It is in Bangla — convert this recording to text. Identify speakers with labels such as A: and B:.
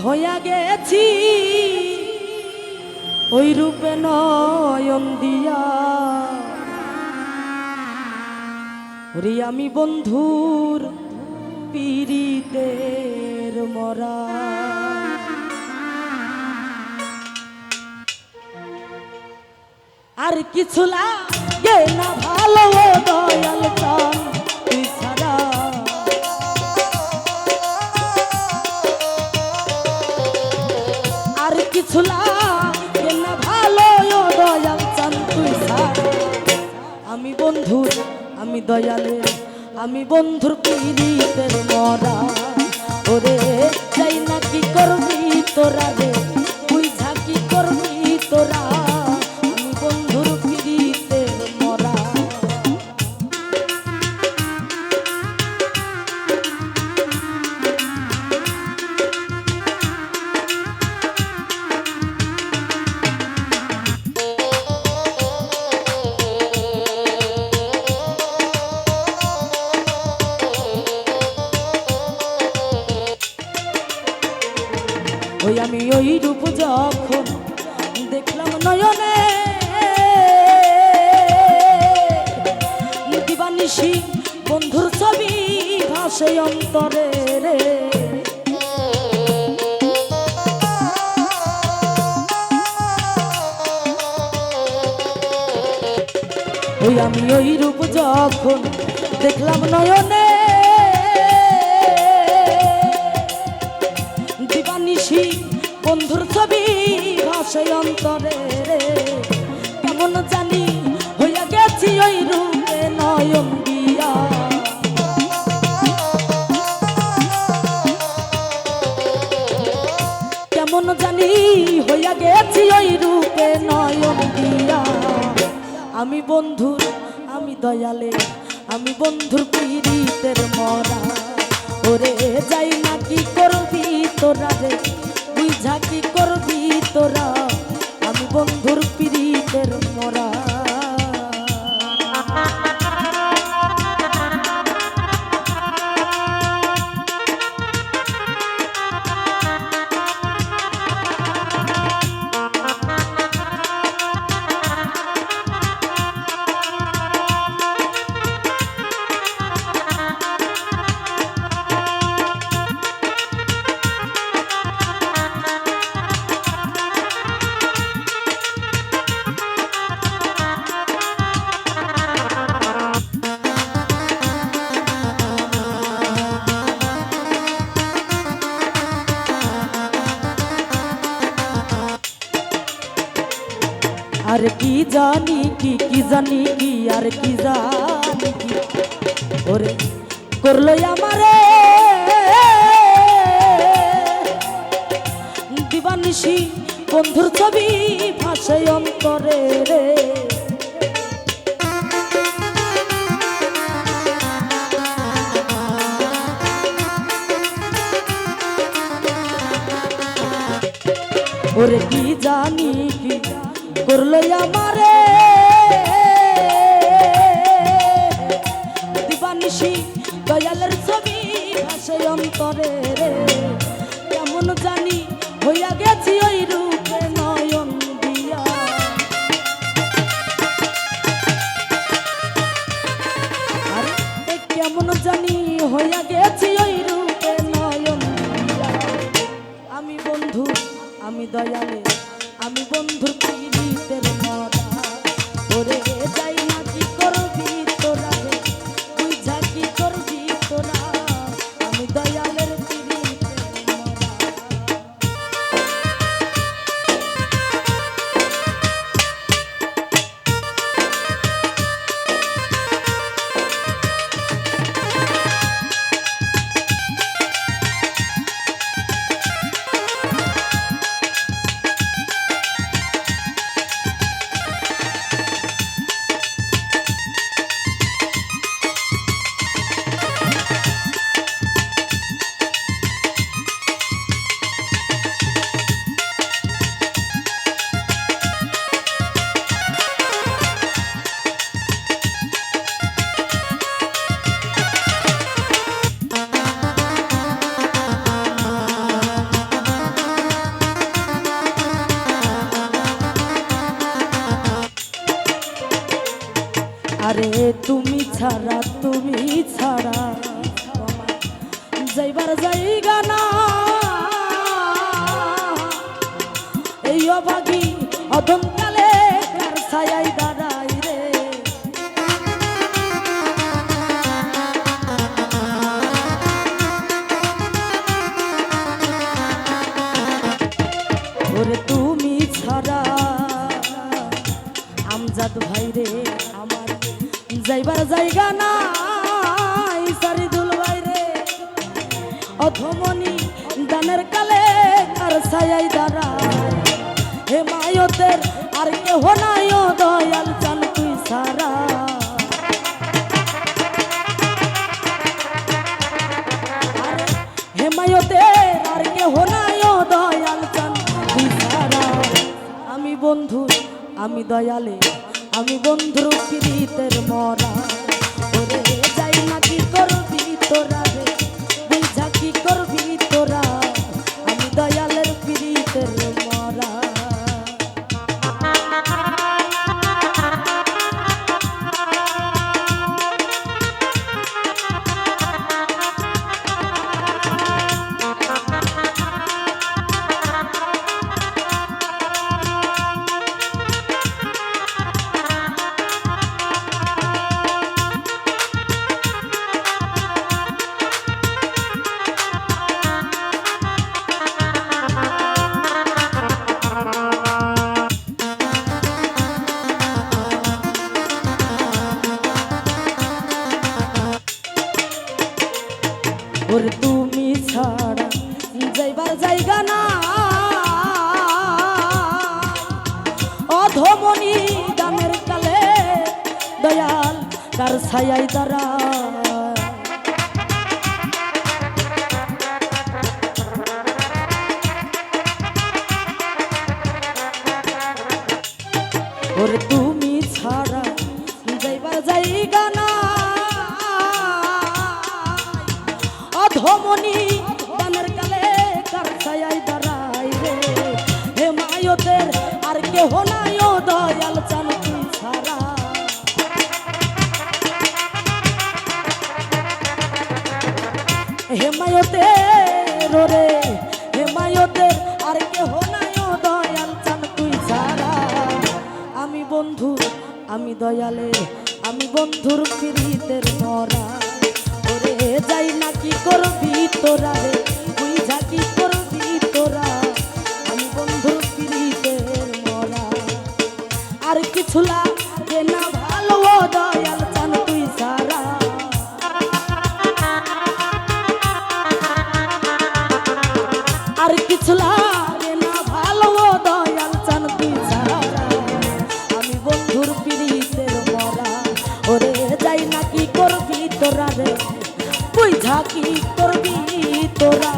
A: হইয়া গেছি ওই রূপে নয়ন দিয়া, ওরে আমি বন্ধুর পীড়িতের মরা। আর কিছু লাগে না ভালো দয়াল চান তুই ছাড়া, আর কিছু লাগে না ভালো দয়াল চান তুই ছাড়া। আমি বন্ধুর আমি দয়ালের আমি বন্ধুর পীড়িতের মরা। ওরে যাই না কি করবি তোরা রে, বুঝা কি করবি তোরা, আমি বন্ধুর পীড়িতের মরা। ওই আমি ওই রূপ যখন দেখলাম নয়নে, দিবানিশি বন্ধুর ছবি ভাসে অন্তরে রে। ওই আমি ওই রূপ যখন দেখলাম নয়নে, দিবানিশি বন্ধুর ছবি ভাসে অন্তরে রে। কেমন জানি হইয়া গেছি ওই রূপে নয়ন দিয়া, কেমন জানি হইয়া গেছি ওই রূপে নয়ন দিয়া। আমি বন্ধুর আমি দয়ালে আমি বন্ধুর পীড়িতের মরা। ওরে যাই না কি করবি তোরা রে, বুঝা কি করবি তোরা, আমি বন্ধুর পীড়িতের মরা। আর কি জানি কি জানি কি আর কি জানি কি ওরে করলো আমারে, দিবানিশি বন্ধুর ছবি ভাসে অন্তরে রে। ওরে কি জানি কি করলো আমারে, দিবানিশি দয়ালের ছবি ভাসে অন্তরে রে। কেমন জানি হইয়া গেছি ওই রূপে নয়ন দিয়া, আর কেমন জানি হইয়া গেছি ওই রূপে নয়ন দিয়া। আমি বন্ধু আমি দয়ালে আমি বন্ধুর পীড়িতের মরা। ওরে যাই না কি করবি তোরা রে, বুঝা কি করবি তোরা, আমি দয়ালের পীড়িতের মরা। ওরে তুমি ছাড়া যাইবার জায়গা না এই অভাগী অধমকালে কার ছায়ায় দাঁড়াই রে ওরে তুমি ছাড়া আমজাদ ভাই রে আমার যাইবার জায়গা নাই সারিদুল ভাই রে অধমনি দানের কালে কার ছায়ায় দাঁড়ায় হেমায়তের আর কেহ নাই ও দয়াল চান তুই সারা হেমায়তের আর কেহ নাই ও দয়াল চান তুই সারা আমি বন্ধু আমি দয়ালে আমি বন্ধুর প্রীতের মরা ওরে যাই না কি করবি তোরা রে বুঝা কি করবি তোরা আমি দয়ালের প্রীতের মরা ওরে তুমি ছাড়া যাইবার জায়গা না অধমনি দামের কালে দয়াল কার ছায়ায় দাঁড়া ওরে তুমি ছাড়া যাইবার জায়গা না অধমনি দানের কালে কার ছায়ায় দাঁড়াই রে হেমায়তের আর কেহ নাই ও দয়াল চান তুই ছাড়া হেমায়তের ওরে হেমায়তের আর কেহ নাই ও দয়াল চান তুই ছাড়া আমি বন্ধু আমি দয়ালে আমি বন্ধুর প্রীতের মরা ওরে যাই না কি করবি তোরা রে বুঝা কি করবি তোরা আমি বন্ধুর প্রীতের মরা আর কিছু লাগে না ভালো ও দয়াল চান তুই সারা আর কিছু লাগে না ভালো ও দয়াল চান তুই সারা আমি বন্ধুর প্রীতের মরা ওরে যাই না কি করবি তোরা রে বুঝা কি করবি তোরা